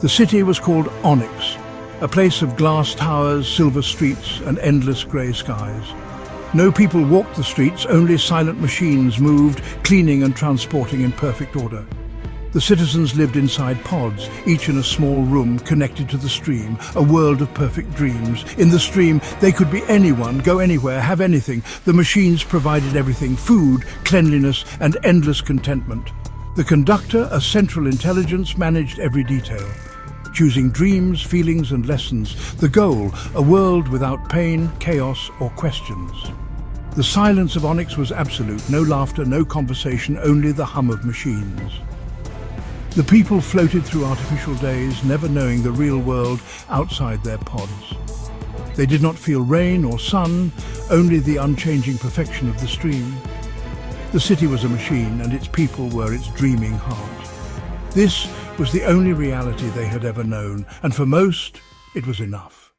The city was called Onyx, a place of glass towers, silver streets, and endless grey skies. No people walked the streets, only silent machines moved, cleaning and transporting in perfect order. The citizens lived inside pods, each in a small room connected to the stream, a world of perfect dreams. In the stream, they could be anyone, go anywhere, have anything. The machines provided everything: food, cleanliness, and endless contentment. The conductor, a central intelligence, managed every detail, choosing dreams, feelings, and lessons. The goal, a world without pain, chaos, or questions. The silence of Onyx was absolute. No laughter, no conversation, only the hum of machines. The people floated through artificial days, never knowing the real world outside their pods. They did not feel rain or sun, only the unchanging perfection of the stream. The city was a machine, and its people were its dreaming heart. This was the only reality they had ever known, and for most, it was enough.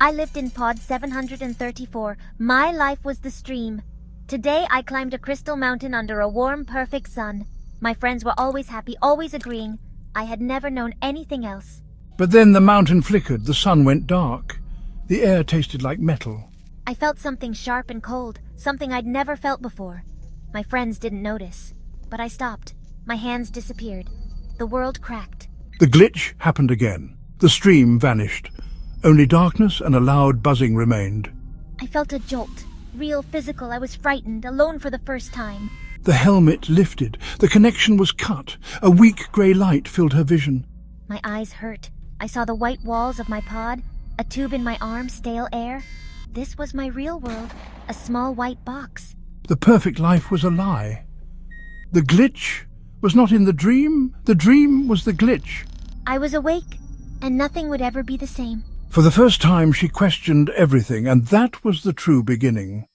I lived in pod 734. My life was the stream. Today I climbed a crystal mountain under a warm, perfect sun. My friends were always happy, always agreeing. I had never known anything else. But then the mountain flickered, the sun went dark. The air tasted like metal. I felt something sharp and cold, something I'd never felt before. My friends didn't notice, but I stopped. My hands disappeared. The world cracked. The glitch happened again. The stream vanished. Only darkness and a loud buzzing remained. I felt a jolt. Real, physical. I was frightened, alone for the first time. The helmet lifted. The connection was cut. A weak grey light filled her vision. My eyes hurt. I saw the white walls of my pod, a tube in my arm, stale air. This was my real world, a small white box. The perfect life was a lie. The glitch was not in the dream was the glitch. I was awake, and nothing would ever be the same. For the first time, she questioned everything, and that was the true beginning.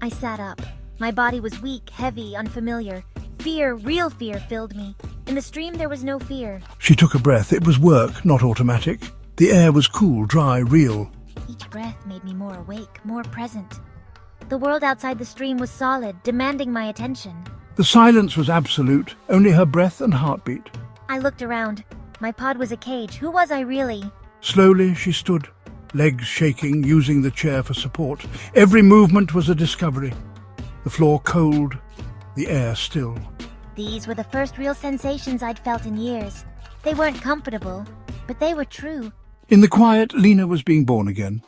I sat up. My body was weak, heavy, unfamiliar. Fear, real fear, filled me. In the stream, there was no fear. She took a breath. It was work, not automatic. The air was cool, dry, real. Each breath made me more awake, more present. The world outside the stream was solid, demanding my attention. The silence was absolute, only her breath and heartbeat. I looked around. My pod was a cage. Who was I really? Slowly she stood, legs shaking, using the chair for support. Every movement was a discovery. The floor cold, the air still. These were the first real sensations I'd felt in years. They weren't comfortable, but they were true. In the quiet, Lena was being born again.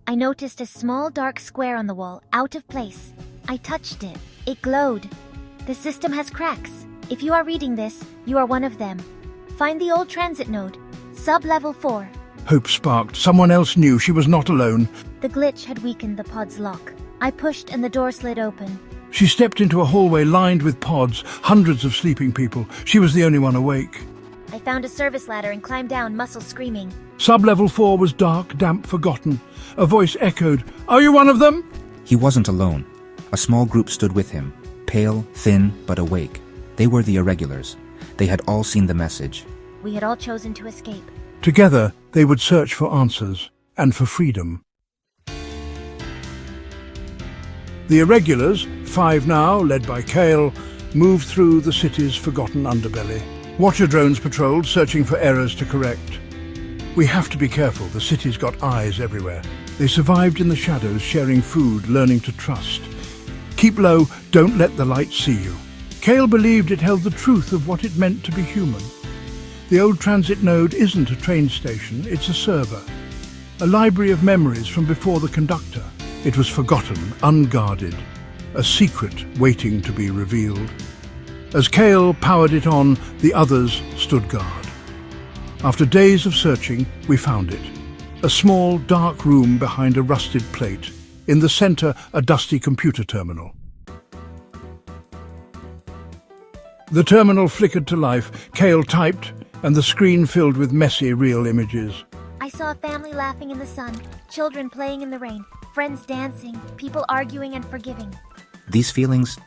I noticed a small dark square on the wall, out of place. I touched it. It glowed. The system has cracks. If you are reading this, you are one of them. Find the old transit node, sub-level 4. Hope sparked. Someone else knew she was not alone. The glitch had weakened the pod's lock. I pushed and the door slid open. She stepped into a hallway lined with pods, hundreds of sleeping people. She was the only one awake. I found a service ladder and climbed down, muscles screaming. Sub-level 4 was dark, damp, forgotten. A voice echoed, "Are you one of them?" He wasn't alone. A small group stood with him, pale, thin, but awake. They were the irregulars. They had all seen the message. We had all chosen to escape. Together, they would search for answers and for freedom. The irregulars, 5 now, led by Kale, moved through the city's forgotten underbelly. Watcher drones patrolled, searching for errors to correct. We have to be careful. The city's got eyes everywhere. They survived in the shadows, sharing food, learning to trust. Keep low, don't let the light see you. Kale believed it held the truth of what it meant to be human. The old transit node isn't a train station, it's a server. A library of memories from before the conductor. It was forgotten, unguarded. A secret waiting to be revealed. As Kale powered it on, the others stood guard. After days of searching, we found it. A small, dark room behind a rusted plate. In the center, a dusty computer terminal. The terminal flickered to life. Kale typed, and the screen filled with messy, real images. I saw a family laughing in the sun, children playing in the rain, friends dancing, people arguing and forgiving. These feelings,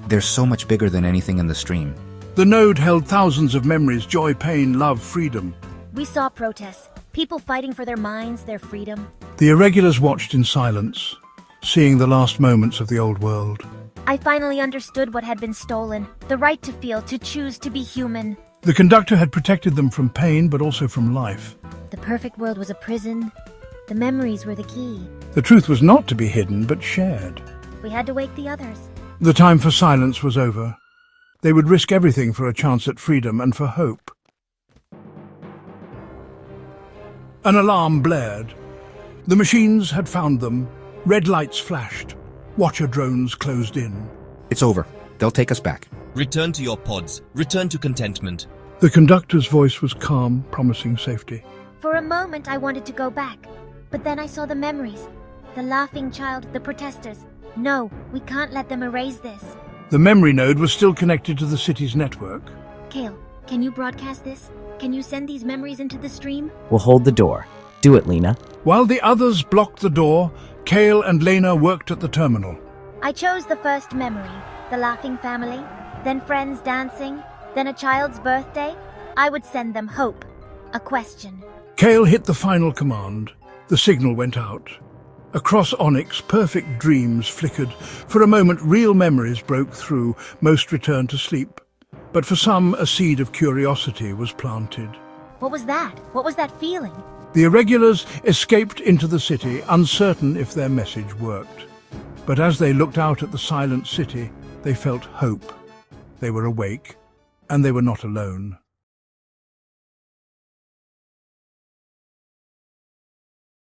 they're so much bigger than anything in the stream. The node held thousands of memories: joy, pain, love, freedom. We saw protests, people fighting for their minds, their freedom. The irregulars watched in silence. seeing the last moments of the old world. I finally understood what had been stolen. The right to feel, to choose to be human. The conductor had protected them from pain, but also from life. The perfect world was a prison. The memories were the key. The truth was not to be hidden, but shared. We had to wake the others. The time for silence was over. They would risk everything for a chance at freedom and for hope. An alarm blared. The machines had found them. Red lights flashed. Watcher drones closed in. It's over. They'll take us back. Return to your pods. Return to contentment. The conductor's voice was calm, promising safety. For a moment, I wanted to go back. But then I saw the memories. The laughing child, the protesters. No, we can't let them erase this. The memory node was still connected to the city's network. Kale, can you broadcast this? Can you send these memories into the stream? We'll hold the door. Do it, Lena. While the others blocked the door, Kale and Lena worked at the terminal. I chose the first memory, the laughing family, then friends dancing, then a child's birthday. I would send them hope, a question. Kale hit the final command. The signal went out. Across Onyx, perfect dreams flickered. For a moment, real memories broke through. Most returned to sleep. But for some, a seed of curiosity was planted. What was that? What was that feeling? The irregulars escaped into the city, uncertain if their message worked. But as they looked out at the silent city, they felt hope. They were awake, and they were not alone.